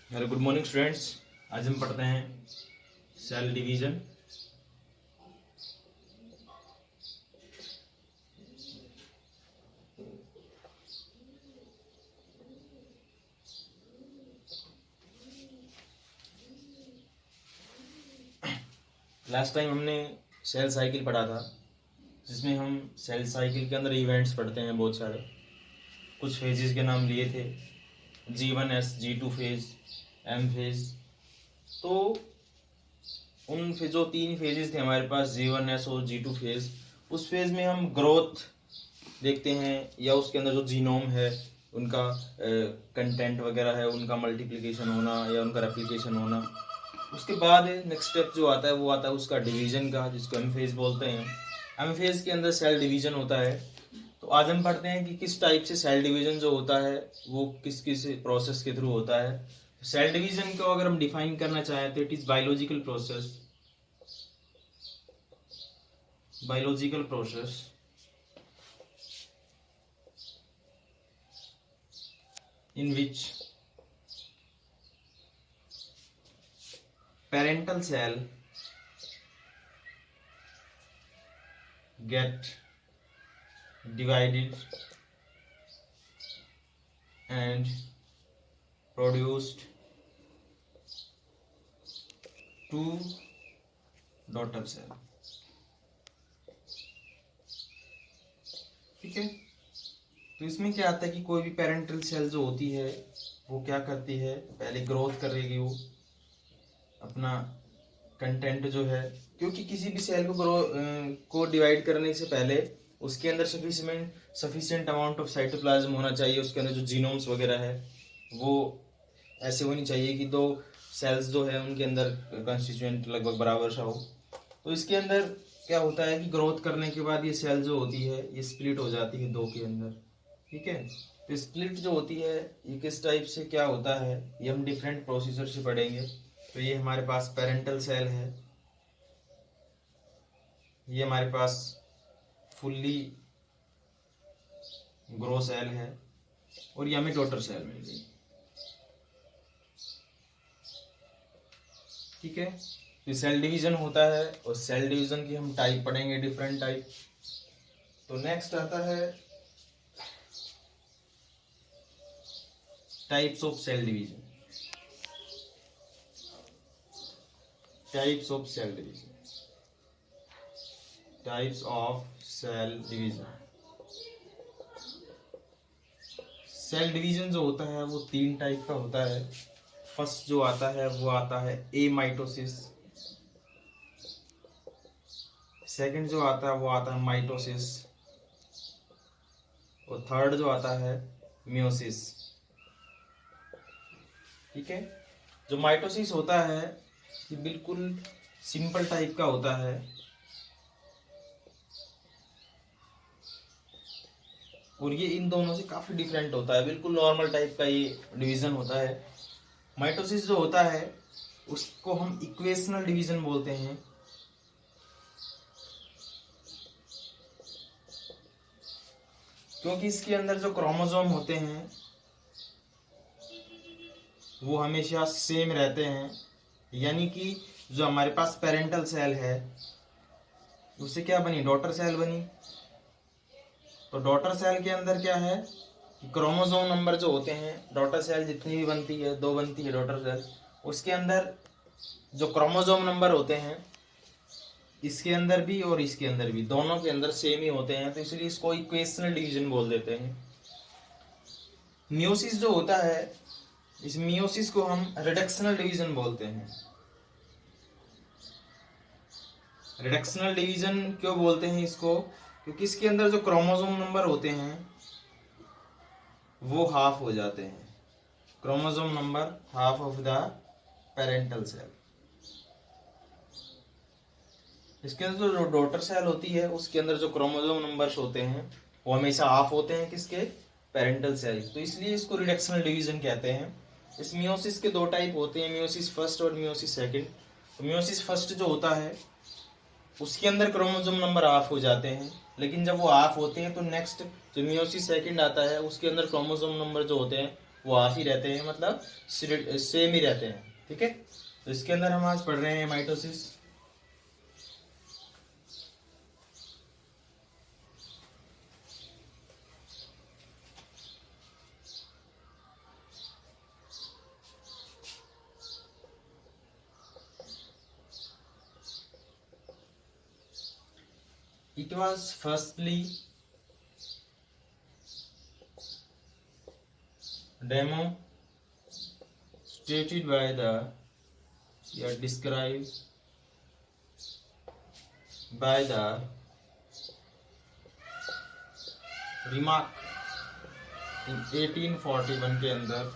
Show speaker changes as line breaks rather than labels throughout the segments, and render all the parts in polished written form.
Hello good morning students. आज हम पढ़ते हैं सेल डिवीजन। लास्ट टाइम हमने सेल साइकिल पढ़ा था, जिसमें हम सेल साइकिल के अंदर इवेंट्स पढ़ते हैं बहुत सारे। कुछ फेजेस के नाम लिए थे, G1S, G2 phase, M phase. तो उन जो 3 फेजेस थे हमारे पास, G1S और G2 फेज, उस फेज में हम ग्रोथ देखते हैं, या उसके अंदर जो जीनोम है उनका कंटेंट वगैरह है, उनका मल्टीप्लिकेशन होना या उनका रेप्लिकेशन होना। उसके बाद नेक्स्ट स्टेप जो आता है वो आता है उसका डिवीजन का, जिसको एम फेज बोलते हैं। एम फेज के अंदर सेल डिवीजन होता है। तो आज हम पढ़ते हैं कि किस टाइप से सेल डिवीजन जो होता है वो किस किस प्रोसेस के थ्रू होता है। सेल डिवीजन को अगर हम डिफाइन करना चाहें तो it is biological process in which parental cell get divided and produced two daughter cell। ठीक है, तो इसमें क्या आता है कि कोई भी पेरेंटल सेल जो होती है वो क्या करती है, पहले ग्रोथ करेगी वो अपना कंटेंट जो है, क्योंकि किसी भी सेल को डिवाइड करने से पहले उसके अंदर सफिशिएंट अमाउंट ऑफ साइटोप्लाज्म होना चाहिए। उसके अंदर जो जीनोम्स वगैरह है वो ऐसे होनी चाहिए कि दो सेल्स जो है उनके अंदर कंस्टिट्यूएंट लगभग बराबर सा हो। तो इसके अंदर क्या होता है कि ग्रोथ करने के बाद ये सेल जो होती है ये स्प्लिट हो जाती है दो के अंदर। ठीक है, तो स्प्लिट जो होती है ये किस टाइप से क्या होता है ये हम डिफरेंट प्रोसीजर से पढ़ेंगे। तो ये हमारे पास पेरेंटल सेल है, ये हमारे पास फुल्ली ग्रो सेल है, और ये हमें डॉटर सेल मिल गई। ठीक है, तो सेल डिवीजन होता है, और सेल डिवीजन की हम टाइप पढ़ेंगे, डिफरेंट टाइप। तो नेक्स्ट आता है types of cell division. Types of cell division types of cell division cell division जो होता है वो 3 टाइप का होता है। फर्स्ट जो आता है वो आता है ए माइटोसिस, सेकंड जो आता है वो आता है माइटोसिस, और थर्ड जो आता है मियोसिस। ठीक है, जो माइटोसिस होता है ये बिल्कुल सिंपल टाइप का होता है, और ये इन दोनों से काफी डिफरेंट होता है, बिल्कुल नॉर्मल टाइप का ये डिवीजन होता है। माइटोसिस जो होता है उसको हम इक्वेशनल डिवीजन बोलते हैं। क्योंकि इसके अंदर जो क्रोमोसोम होते हैं वो हमेशा सेम रहते हैं, यानी कि जो हमारे पास पेरेंटल सेल है उससे क्या बनी, डॉटर सेल बनी। तो डॉटर सेल के अंदर क्या है, क्रोमोसोम नंबर जो होते हैं, डॉटर सेल जितनी भी बनती है, 2 बनती है डॉटर सेल, उसके अंदर जो क्रोमोसोम नंबर होते हैं इसके अंदर भी और इसके अंदर भी, दोनों के अंदर सेम ही होते हैं, तो इसलिए इसको इक्वेशनल डिवीजन बोल देते हैं। मियोसिस जो होता है, इस मियोसिस को हम रिडक्शनल डिवीजन बोलते हैं। रिडक्शनल डिवीजन क्यों बोलते हैं इसको, क्योंकि इसके अंदर जो क्रोमोसोम नंबर होते हैं वो हाफ हो जाते हैं। Chromosome number half of the parental cell. इसके अंदर जो डॉटर सेल होती है उसके अंदर जो क्रोमोसोम नंबर्स होते हैं वो हमेशा हाफ होते हैं किसके, पेरेंटल सेल। तो इसलिए इसको रिडक्शनल डिवीजन कहते हैं। इस मियोसिस के 2 टाइप होते हैं, मियोसिस फर्स्ट और मियोसिस सेकंड। तो मियोसिस फर्स्ट जो होता है उसके अंदर क्रोमोसोम नंबर हाफ हो जाते हैं, लेकिन जब वो हाफ होते हैं तो नेक्स्ट जो मियोसिस सेकंड आता है उसके अंदर क्रोमोसोम नंबर जो होते हैं वो हाफ ही रहते हैं, मतलब सेम ही रहते हैं। ठीक है, तो इसके अंदर हम आज पढ़ रहे हैं mitosis. It was firstly demonstrated by the described by the Remarque in 1841 के अंदर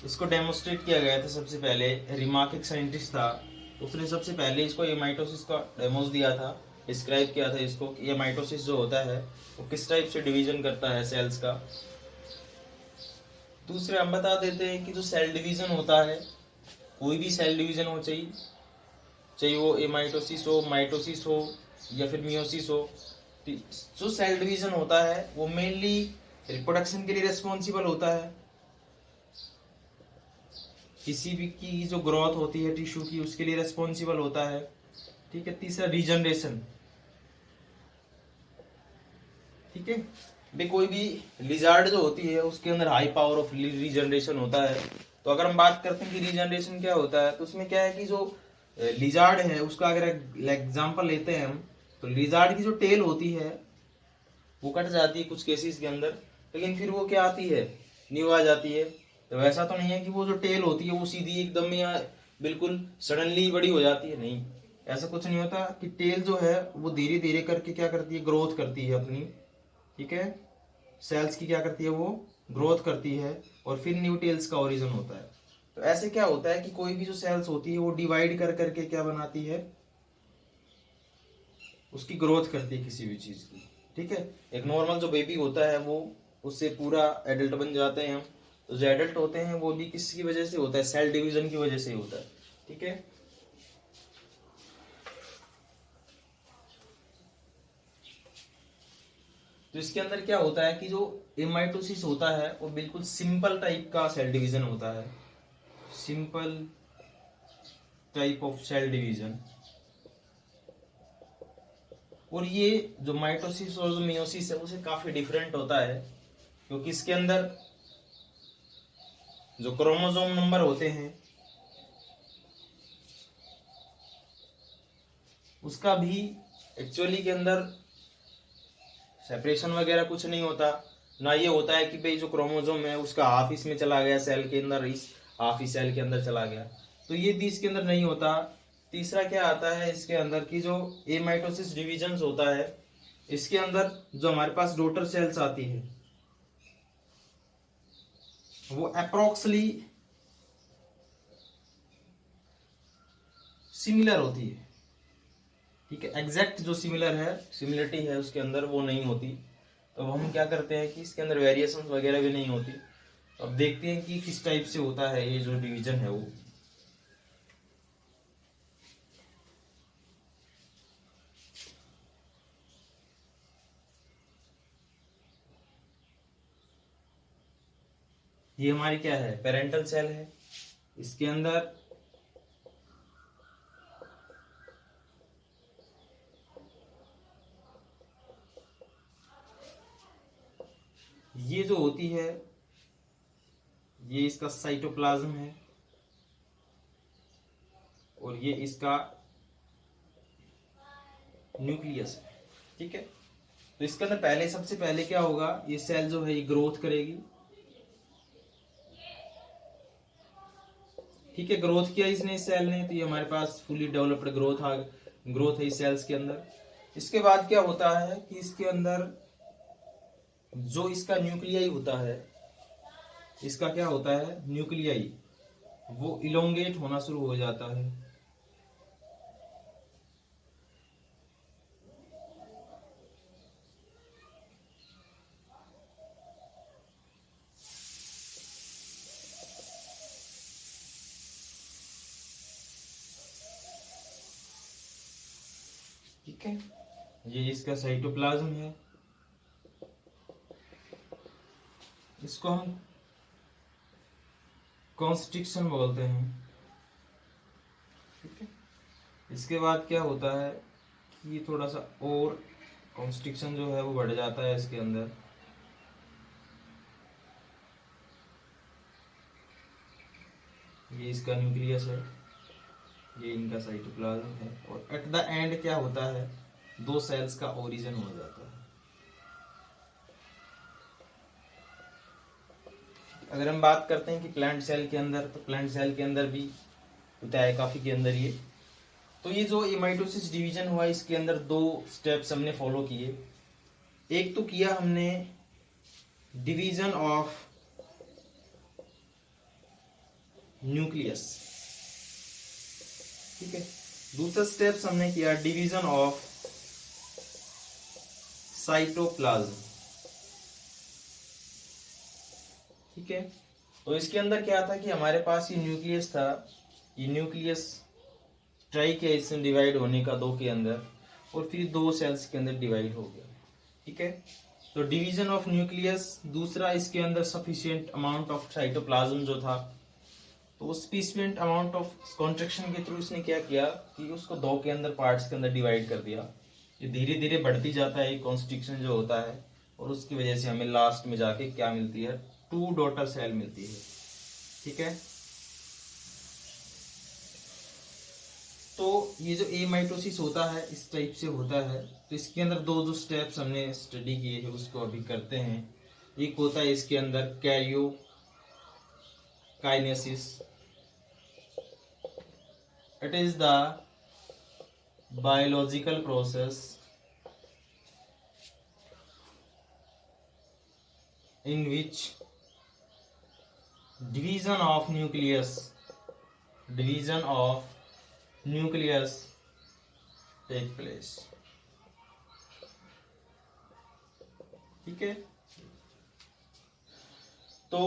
इसको डेमोस्ट्रेट किया गया था। सबसे पहले रिमार्क एक साइंटिस्ट था, उसने सबसे पहले इसको ये माइटोसिस का डेमोस दिया था, डिस्क्राइब किया था इसको कि ये माइटोसिस जो होता है वो किस टाइप से डिवीजन करता है सेल्स का। दूसरे हम बता देते हैं कि जो सेल डिवीजन होता है, कोई भी सेल डिवीजन हो, चाहे वो एमाइटोसिस हो, माइटोसिस हो या फिर मियोसिस हो, जो सेल डिवीजन होता है वो मेनली रिप्रोडक्शन के लिए रिस्पॉन्सिबल होता है। किसी भी की जो ग्रोथ होती है टिश्यू की, उसके लिए रिस्पॉन्सिबल होता है। ठीक है, तीसरा रीजनरेशन। ठीक है भाई, कोई भी लिजार्ड जो होती है उसके अंदर हाई पावर ऑफ रीजनरेशन होता है। तो अगर हम बात करते हैं कि रीजनरेशन क्या होता है, तो उसमें क्या है कि जो लिजार्ड है उसका अगर एग्जांपल लेते हैं हम, तो लिजार्ड की जो टेल होती है वो कट जाती है कुछ केसेस के अंदर, लेकिन फिर वो क्या आती है, न्यू आ जाती है। तो ऐसा तो नहीं है कि वो जो टेल होती है वो सीधी एकदम या बिल्कुल सडनली बड़ी हो जाती है, नहीं, ऐसा कुछ नहीं होता। कि टेल जो है वो धीरे धीरे करके क्या करती है, ग्रोथ करती है अपनी। ठीक है, सेल्स की क्या करती है, वो ग्रोथ करती है और फिर न्यू टेल्स का ओरिजिन होता है। तो ऐसे क्या होता है कि कोई भी जो सेल्स होती है वो डिवाइड कर करके क्या बनाती है, उसकी ग्रोथ करती है किसी भी चीज की। ठीक है, एक नॉर्मल जो बेबी होता है वो उससे पूरा एडल्ट बन जाते हैं हम। तो जो एडल्ट होते हैं वो भी किसकी वजह से होता है, सेल डिवीजन की वजह से होता है। ठीक है, तो इसके अंदर क्या होता है कि जो एमाइटोसिस होता है वो बिल्कुल सिंपल टाइप का सेल डिवीजन होता है, simple type of cell division. और ये जो माइटोसिस और जो मियोसिस है उसे काफी डिफरेंट होता है, क्योंकि इसके अंदर जो क्रोमोसोम नंबर होते हैं उसका भी एक्चुअली के अंदर सेपरेशन वगैरह कुछ नहीं होता। ना ये होता है कि भाई जो क्रोमोसोम है उसका हाफ इसमें चला गया सेल के अंदर, इस हाफ ही सेल के अंदर चला गया, तो ये भी इसके अंदर नहीं होता। तीसरा क्या आता है इसके अंदर की जो एमाइटोसिस डिविजन होता है, इसके अंदर जो हमारे पास डॉटर सेल्स आती है वो अप्रोक्सली सिमिलर होती है। ठीक है, एग्जैक्ट जो सिमिलर है, सिमिलरिटी है उसके अंदर वो नहीं होती। तो हम क्या करते हैं कि इसके अंदर वेरिएशन वगैरह भी नहीं होती। अब देखते हैं कि किस टाइप से होता है ये जो डिवीजन है वो। ये हमारी क्या है, पेरेंटल सेल है। इसके अंदर ये जो होती है ये इसका साइटोप्लाज्म है और ये इसका न्यूक्लियस है। ठीक है, तो इसके अंदर पहले सबसे पहले क्या होगा, ये सेल जो है ये ग्रोथ करेगी। ठीक है, ग्रोथ किया इसने, इस सेल ने, तो ये हमारे पास फुली डेवलप्ड ग्रोथ है इस सेल्स के अंदर। इसके बाद क्या होता है कि इसके अंदर जो इसका न्यूक्लियाई होता है, इसका क्या होता है न्यूक्लियाई, वो इलोंगेट होना शुरू हो जाता है। ठीक है, ये इसका साइटोप्लाज्म है। इसको हम कॉन्स्ट्रिक्शन बोलते हैं। ठीक है, इसके बाद क्या होता है कि थोड़ा सा और कॉन्स्ट्रिक्शन जो है वो बढ़ जाता है इसके अंदर। ये इसका न्यूक्लियस है, ये इनका साइटोप्लाज्म है, और एट द एंड क्या होता है, दो सेल्स का ओरिजिन हो जाता है। अगर हम बात करते हैं कि प्लांट सेल के अंदर, तो प्लांट सेल के अंदर भी होता है काफी के अंदर ये। तो ये जो माइटोसिस डिवीजन हुआ, इसके अंदर दो स्टेप्स हमने फॉलो किए। एक तो किया हमने डिवीजन ऑफ न्यूक्लियस, ठीक है। दूसरा स्टेप्स हमने किया डिवीजन ऑफ साइटोप्लाज्म, ठीक है। तो इसके अंदर क्या था कि हमारे पास ये न्यूक्लियस था, ये न्यूक्लियस ट्राई किया इसमें डिवाइड होने का दो के अंदर, और फिर दो सेल्स के अंदर डिवाइड हो गया, ठीक है। तो डिवीजन ऑफ न्यूक्लियस, दूसरा इसके अंदर सफिशिएंट अमाउंट ऑफ साइटोप्लाज्म जो था, तो उस सफिशिएंट अमाउंट ऑफ कॉन्ट्रैक्शन के थ्रू इसने क्या किया कि उसको दो के अंदर पार्ट्स के अंदर डिवाइड कर दिया। ये धीरे धीरे बढ़ती जाता है कॉन्स्ट्रिक्शन जो होता है, और उसकी वजह से हमें लास्ट में जाके क्या मिलती है, 2 डॉटर सेल मिलती है, ठीक है। तो ये जो एमाइटोसिस होता है इस टाइप से होता है। तो इसके अंदर दो जो स्टेप्स हमने स्टडी किए हैं उसको अभी करते हैं। एक होता है इसके अंदर karyokinesis, it is the biological process in which division of nucleus take place, ठीक है। तो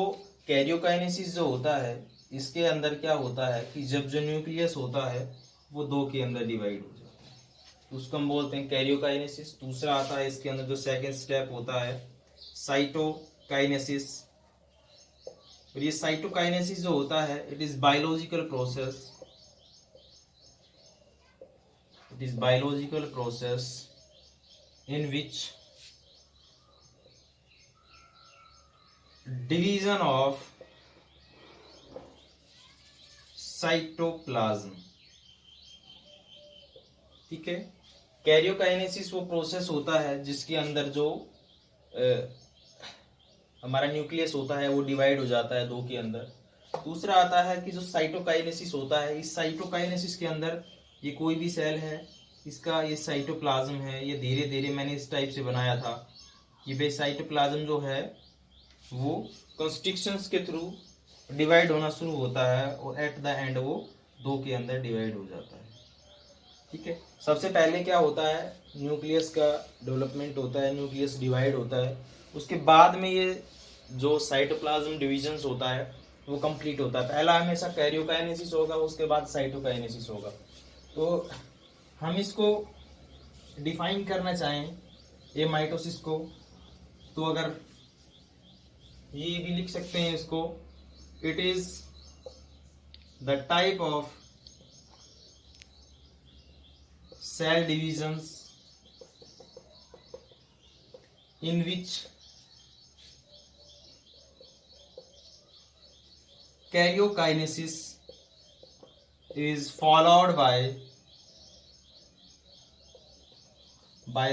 कैरियोकाइनेसिस जो होता है इसके अंदर क्या होता है कि जब जो न्यूक्लियस होता है वो दो के अंदर डिवाइड हो जाता है, तो उसको हम बोलते हैं कैरियोकाइनेसिस। दूसरा आता है इसके अंदर जो सेकंड स्टेप होता है साइटोकाइनेसिस। और ये साइटोकाइनेसिस जो होता है it is biological process in which division of cytoplasm, ठीक है। कैरियोकाइनेसिस वो प्रोसेस होता है जिसके अंदर जो हमारा न्यूक्लियस होता है वो डिवाइड हो जाता है दो के अंदर। दूसरा आता है कि जो साइटोकाइनेसिस होता है, इस साइटोकाइनेसिस के अंदर ये कोई भी सेल है, इसका ये साइटोप्लाज्म है, ये धीरे धीरे मैंने इस टाइप से बनाया था कि भाई साइटोप्लाज्म जो है वो कंस्ट्रिक्शंस के थ्रू डिवाइड होना शुरू होता है, और एट द एंड वो दो के अंदर डिवाइड हो जाता है, ठीक है। सबसे पहले क्या होता है, न्यूक्लियस का डेवलपमेंट होता है, न्यूक्लियस डिवाइड होता है, उसके बाद में ये जो साइटोप्लाज्म डिविजन्स होता है वो कंप्लीट होता है। पहला हमेशा कैरियोकाइनेसिस होगा, उसके बाद साइटोकाइनेसिस होगा। तो हम इसको डिफाइन करना चाहें ये माइटोसिस को, तो अगर ये भी लिख सकते हैं इसको, it is the type of cell divisions in which karyokinesis is followed by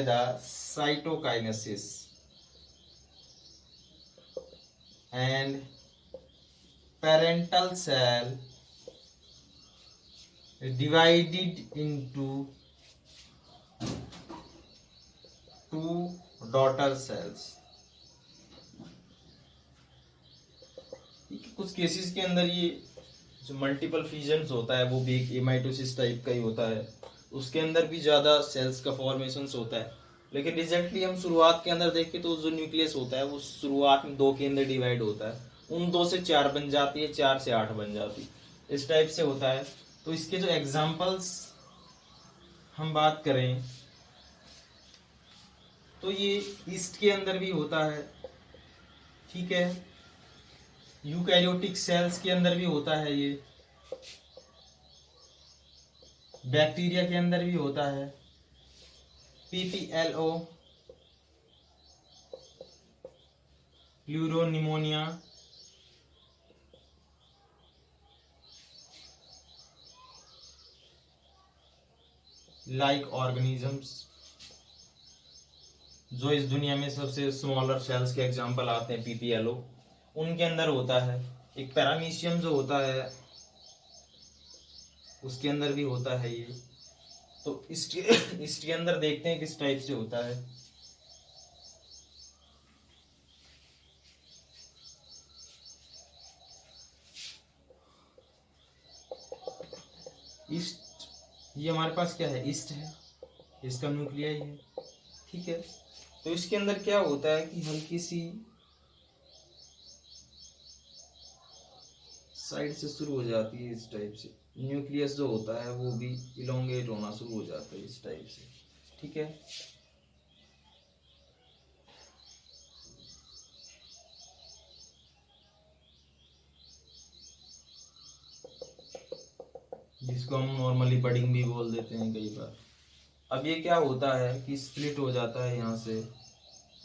the cytokinesis, and parental cell divided into 2 daughter cells। कुछ केसेस के अंदर ये जो मल्टीपल फ्यूजन्स होता है वो भी एक एमाइटोसिस टाइप का ही होता है, उसके अंदर भी ज्यादा सेल्स का फॉर्मेशन होता है। लेकिन रिजल्टली हम शुरुआत के अंदर देखें तो जो न्यूक्लियस होता है वो शुरुआत में दो के अंदर डिवाइड होता है, उन 2 से 4 बन जाती है, 4 से 8 बन जाती है, इस टाइप से होता है। तो इसके जो एग्जाम्पल्स हम बात करें तो ये ईस्ट के अंदर भी होता है, ठीक है। यूकैरियोटिक सेल्स के अंदर भी होता है ये, बैक्टीरिया के अंदर भी होता है। PPLO, प्लूरोनिमोनिया, लाइक ऑर्गेनिजम्स, जो इस दुनिया में सबसे स्मॉलर सेल्स के एग्जांपल आते हैं PPLO, उनके अंदर होता है। एक पैरामीशियम जो होता है उसके अंदर भी होता है ये। तो इसके अंदर देखते हैं किस टाइप से होता है। ईस्ट, ये हमारे पास क्या है, ईस्ट है, इसका न्यूक्लियाई है, ठीक है। तो इसके अंदर क्या होता है कि हल्की सी साइड से शुरू हो जाती है इस टाइप से, न्यूक्लियस जो होता है वो भी इलोंगेट होना शुरू हो जाता है इस टाइप से, ठीक है। जिसको हम नॉर्मली बडिंग भी बोल देते हैं कई बार। अब ये क्या होता है कि स्प्लिट हो जाता है यहाँ से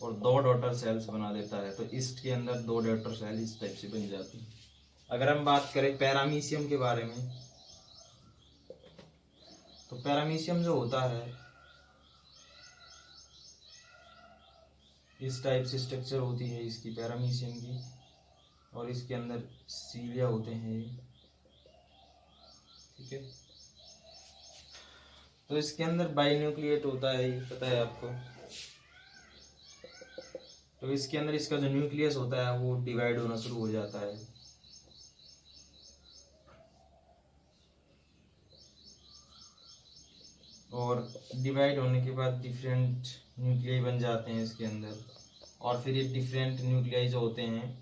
और दो डॉटर सेल्स बना देता है। तो ईस्ट के अंदर दो डॉटर सेल इस टाइप से बन जाती है। अगर हम बात करें पैरामीशियम के बारे में, तो पैरामीशियम जो होता है इस टाइप से स्ट्रक्चर होती है इसकी, पैरामीशियम की, और इसके अंदर सीलिया होते हैं, ठीक है। तो इसके अंदर बाइन्यूक्लिएट होता है, ये पता है आपको। तो इसके अंदर इसका जो न्यूक्लियस होता है वो डिवाइड होना शुरू हो जाता है। और डिवाइड होने के बाद डिफरेंट न्यूक्लियाई बन जाते हैं इसके अंदर, और फिर ये डिफरेंट न्यूक्लियाई जो होते हैं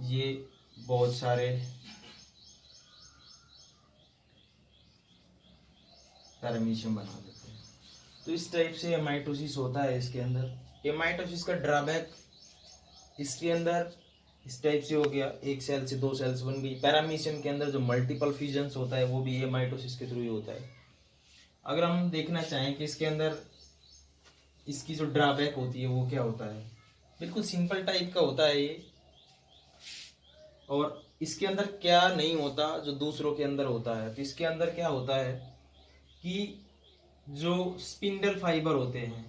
ये बहुत सारे पैरामीशियम बना देते हैं। तो इस टाइप से एमाइटोसिस होता है इसके अंदर। एमाइटोसिस का ड्रॉबैक इसके अंदर इस टाइप से हो गया, एक सेल से दो सेल्स बन गई। पैरामीशियम के अंदर जो मल्टीपल फ्यूजन्स होता है वो भी एमाइटोसिस के थ्रू ही होता है। अगर हम देखना चाहें कि इसके अंदर इसकी जो ड्रॉबैक होती है वो क्या होता है, बिल्कुल सिंपल टाइप का होता है ये। और इसके अंदर क्या नहीं होता जो दूसरों के अंदर होता है। तो इसके अंदर क्या होता है कि जो स्पिंडल फाइबर होते हैं,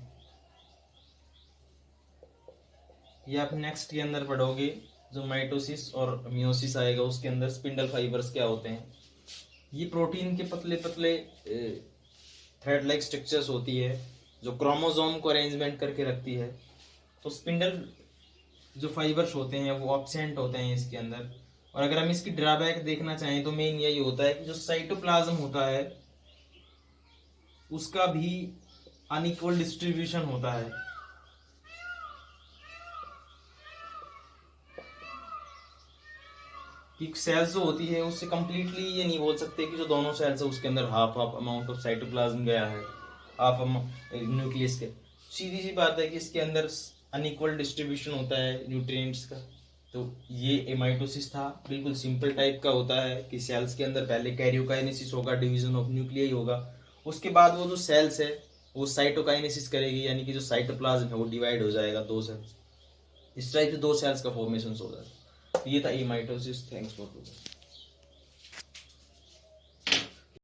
ये आप नेक्स्ट के अंदर पढ़ोगे, जो माइटोसिस और मियोसिस आएगा उसके अंदर स्पिंडल फाइबर्स क्या होते हैं। ये प्रोटीन के पतले पतले थ्रेड लाइक स्ट्रक्चर्स होती है जो क्रोमोसोम को अरेंजमेंट करके रखती है। तो स्पिंडल जो फाइबर्स होते हैं वो एब्सेंट होते हैं इसके अंदर। और अगर हम इसकी ड्रॉबैक देखना चाहें तो मेन यही होता है कि जो साइटोप्लाज्म होता है उसका भी अनइक्वल डिस्ट्रीब्यूशन होता है। कि सेल्स जो होती है उससे कंप्लीटली ये नहीं बोल सकते कि जो दोनों सेल्स है उसके अंदर half half amount of cytoplasm गया है, हाफ न्यूक्लियस के। सीधी सी बात है कि इसके अंदर अनइक्वल डिस्ट्रीब्यूशन होता है न्यूट्रिएंट्स का। तो ये एमाइटोसिस था, बिल्कुल सिंपल टाइप का होता है कि सेल्स के अंदर पहले कैरियोकाइनेसिस होगा, डिवीजन ऑफ न्यूक्लियाई होगा, उसके बाद वो जो सेल्स है वो साइटोकाइनेसिस करेगी, यानी कि जो साइटोप्लाज्म है वो डिवाइड हो जाएगा दो सेल्स। इस टाइप से दो सेल्स का फॉर्मेशन होगा। तो ये था एमाइटोसिस। Thanks for today.